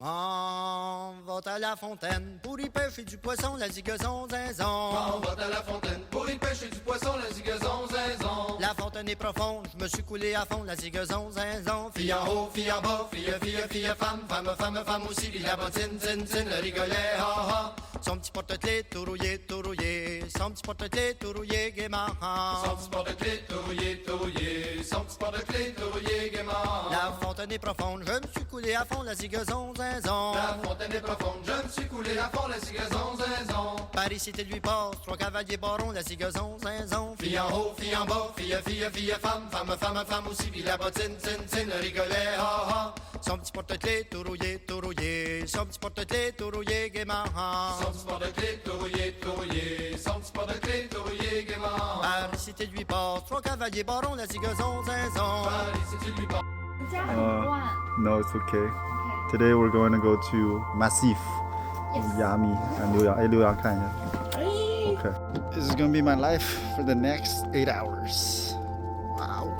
On va à la fontaine pour y pêcher du poisson, la zigazon zinzon. On va à la fontaine pour y pêcher du poisson, la zigazon zinzon. La fontaine est profonde, je me suis coulé à fond, la zigazon zinzon. Fille en haut, fille en bas, fille, femme, femme aussi, puis la bottine, tin, le rigolet, ha ha. Son petit porte-clés tout rouillé, son petit porte-clés tout rouillé gaiement. Son petit porte-clés tout rouillé, son petit porte-clés tout rouillé gaiement. La fontaine est profonde, je me suis coulé à fond, la zigazon zinzon. La fontaine est profonde, je me suis coulé à fond, la zigazon zinzon. Paris cité lui passe, trois cavaliers barons, la zigazon zinzon. Fille en haut, fille en bas, fille, femme aussi, puis la bottine, tin, le rigolet, ha ha. Son petit porte-clés tout rouillé, son petit porte-clés tout rouillé gaiement. Son petit porte-clés tout rouillé, son petit porte-clés tout rouillé gaiement. Paris cité lui passe, trois cavaliers barons, la zigazon zinzon. Paris cité lui passe. No, it's okay. Today we're going to go to Masif. Yummy. Okay. This is going to be my life for the next 8 hours. Wow.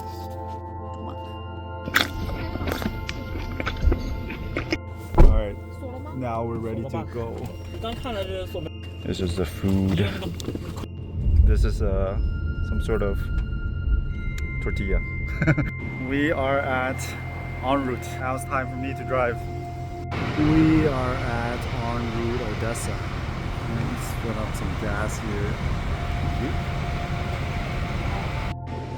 Alright, now we're ready to go. This is the food. This is some sort of tortilla. We are at en route. Now it's time for me to drive. We are at en route Odessa. Let's put up some gas here.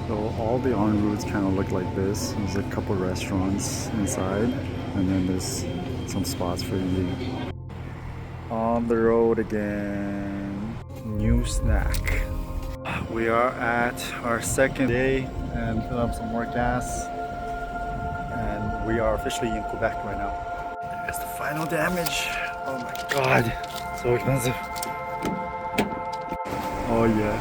So all the en routes kind of look like this. There's a couple restaurants inside, and then there's some spots for eating. On the road again. New snack. We are at our second day and fill up some more gas. And we are officially in Quebec right now. There's the final damage. Oh my god, so expensive. Oh yeah.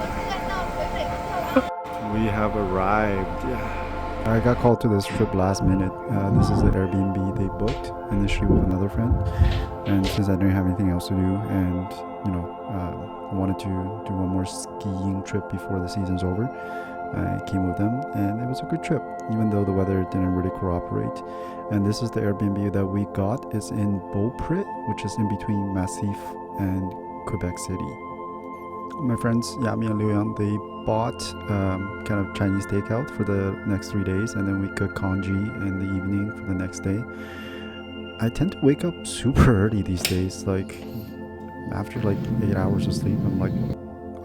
We have arrived. Yeah. I got called to this trip last minute. This is the Airbnb they booked initially with another friend. And since I didn't have anything else to do, and I wanted to do one more skiing trip before the season's over, I came with them, and it was a good trip, even though the weather didn't really cooperate. And this is the Airbnb that we got. It's in Beaupret, which is in between Masif and Quebec City. My friends Yami and Liuyang, they bought kind of Chinese takeout for the next 3 days, and then we cook congee in the evening for the next day. I tend to wake up super early these days, like after like 8 hours of sleep, I'm like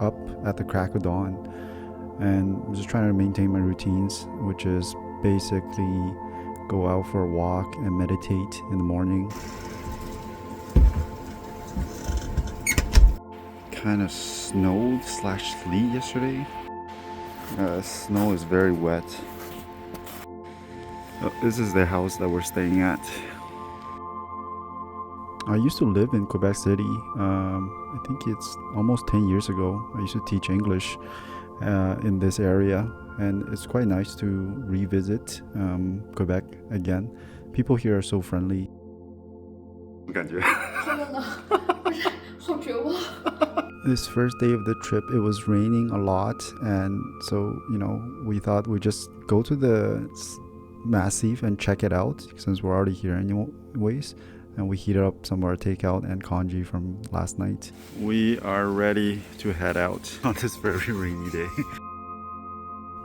up at the crack of dawn. And I'm just trying to maintain my routines, which is basically go out for a walk and meditate in the morning. Kind of snowed / sleet yesterday. Snow is very wet. This is the house that we're staying at. I used to live in Quebec City. I think it's almost 10 years ago. I used to teach English in this area, and it's quite nice to revisit Quebec again. People here are so friendly. This first day of the trip, it was raining a lot, and so we thought we'd just go to the Masif and check it out since we're already here anyways. And we heated up some of our takeout and congee from last night. We are ready to head out on this very rainy day.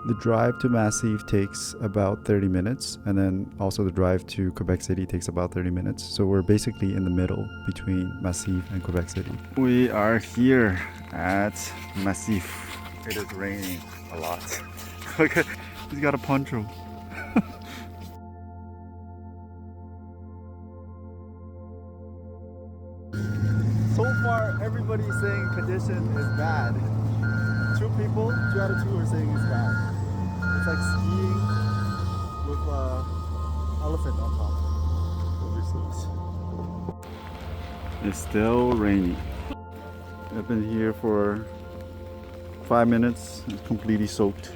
The drive to Masif takes about 30 minutes, and then also the drive to Quebec City takes about 30 minutes. So we're basically in the middle between Masif and Quebec City. We are here at Masif. It is raining a lot. Look at, he's got a poncho. So far, everybody's saying condition is bad. 2 out of 2 are saying it's bad. It's like skiing with an elephant on top of your sleeves. It's still raining. I've been here for 5 minutes. It's completely soaked.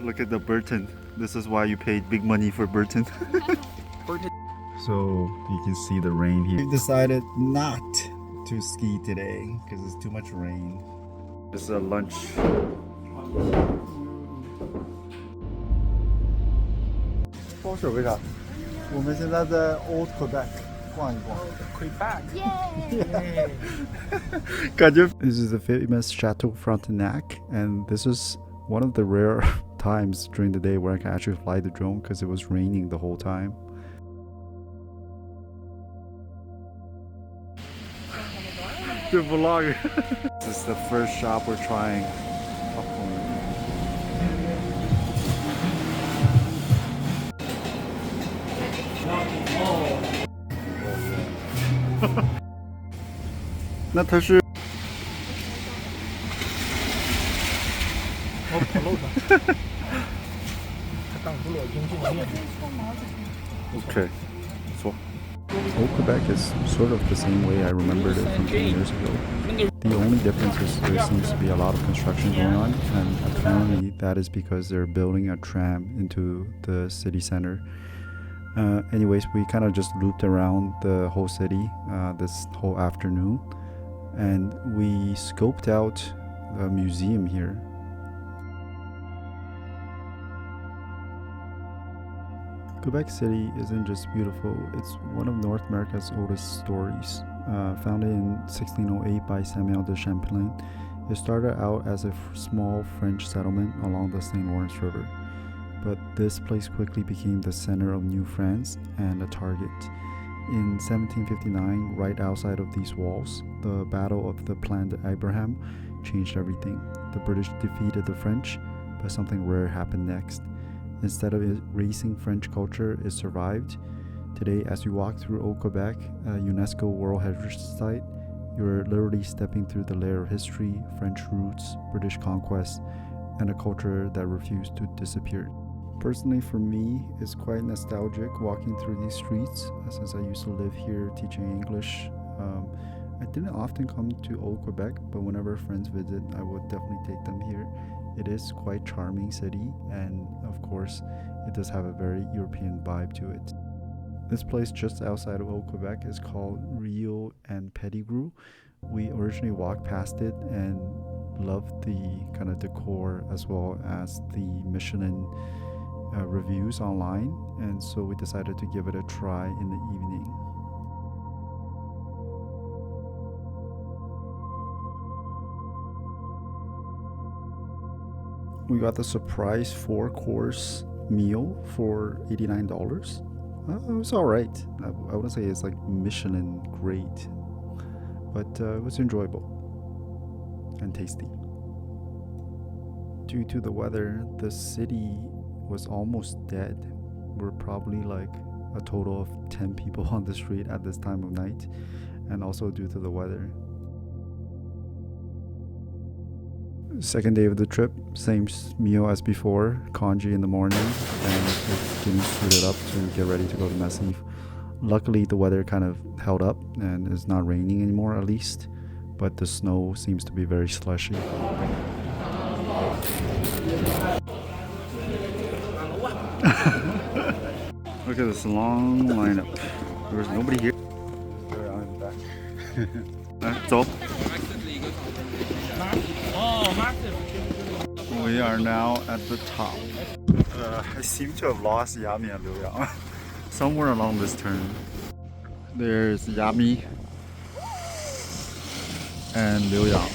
Look at the Burton. This is why you paid big money for Burton. So you can see the rain here. We decided not to ski today because it's too much rain. This is a lunch. We are in Old Quebec. This is the famous Chateau Frontenac, and this is one of the rare times during the day where I can actually fly the drone because it was raining the whole time. Good vlog. This is the first shop we're trying. Okay. So Old Quebec is sort of the same way I remembered it from 10 years ago. The only difference is there seems to be a lot of construction going on, and apparently that is because they're building a tram into the city center. Anyways, we kind of just looped around the whole city this whole afternoon, and we scoped out the museum here. Quebec City isn't just beautiful, it's one of North America's oldest stories. Founded in 1608 by Samuel de Champlain, it started out as a small French settlement along the St. Lawrence River. But this place quickly became the center of New France and a target. In 1759, right outside of these walls, the Battle of the Plain d'Abraham changed everything. The British defeated the French, but something rare happened next. Instead of erasing French culture, it survived. Today, as you walk through Old Quebec, a UNESCO World Heritage Site, you're literally stepping through the layer of history, French roots, British conquest, and a culture that refused to disappear. Personally, for me, it's quite nostalgic walking through these streets, since I used to live here teaching English. I didn't often come to Old Quebec, but whenever friends visit, I would definitely take them here. It is quite charming city, and of course, it does have a very European vibe to it. This place just outside of Old Quebec is called Rio and Pettigrew. We originally walked past it and loved the kind of decor as well as the Michelin reviews online, and so we decided to give it a try in the evening. We got the surprise 4-course meal for $89. It was alright. I wouldn't say it's like Michelin great, but it was enjoyable and tasty. Due to the weather, the city was almost dead. We're probably like a total of 10 people on the street at this time of night, and also due to the weather. Second day of the trip, same meal as before, congee in the morning, and getting suited up to get ready to go to Masif. Luckily, the weather kind of held up and it's not raining anymore at least, but the snow seems to be very slushy. Look at this long lineup. There was nobody here. I'm back. So we are now at the top. I seem to have lost Yami and Liu Yang somewhere along this turn. There's Yami and Liu Yang.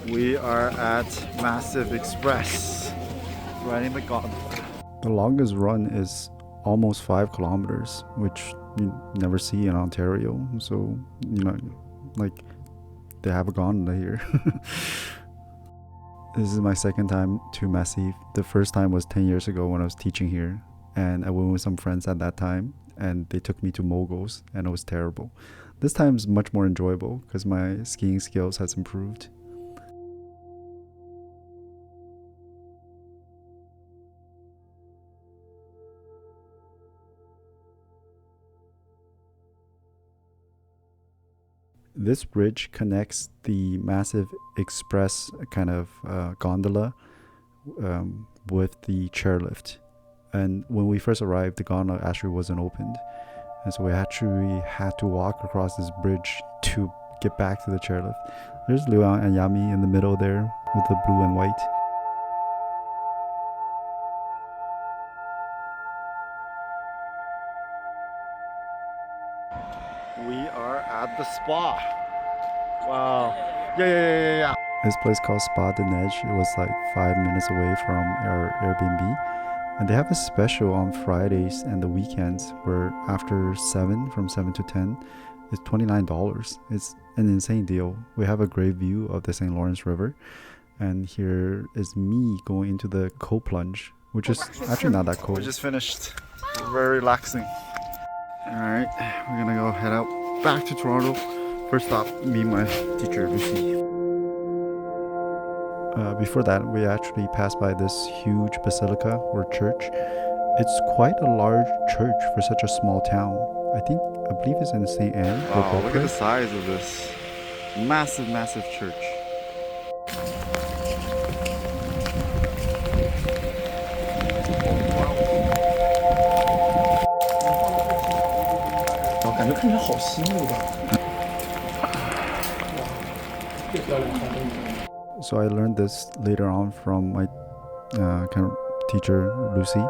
We are at Masif Express, riding the gondola. The longest run is almost 5 kilometers, which you never see in Ontario. So, like they have a gondola here. This is my second time to Masif. The first time was 10 years ago when I was teaching here, and I went with some friends at that time, and they took me to moguls, and it was terrible. This time is much more enjoyable because my skiing skills has improved. This bridge connects the Masif Express kind of gondola with the chairlift. And when we first arrived, the gondola actually wasn't opened. And so we actually had to walk across this bridge to get back to the chairlift. There's Luang and Yami in the middle there with the blue and white. We are at the spa. Wow. Yeah. This place called Spa de Neige. It was like 5 minutes away from our Airbnb. And they have a special on Fridays and the weekends where after 7, from 7 to 10, it's $29. It's an insane deal. We have a great view of the St. Lawrence River. And here is me going into the cold plunge, which is actually not that cold. We just finished. Very relaxing. Alright, we're gonna go head out back to Toronto. First stop, me and my teacher, Lucy. Before that, we actually passed by this huge basilica or church. It's quite a large church for such a small town. I believe it's in St. Anne. Wow, look at the size of this. Massive, massive church. So I learned this later on from my kind of teacher, Lucy.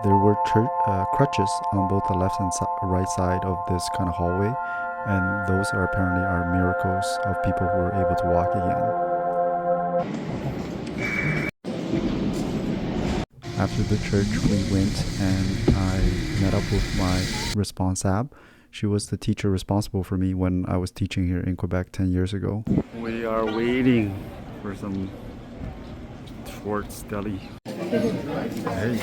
There were crutches on both the left and right side of this kind of hallway, and those are apparently miracles of people who are able to walk again. After the church, we went and I met up with my responsab. She was the teacher responsible for me when I was teaching here in Quebec 10 years ago. We are waiting for some Schwartz Deli. Hey.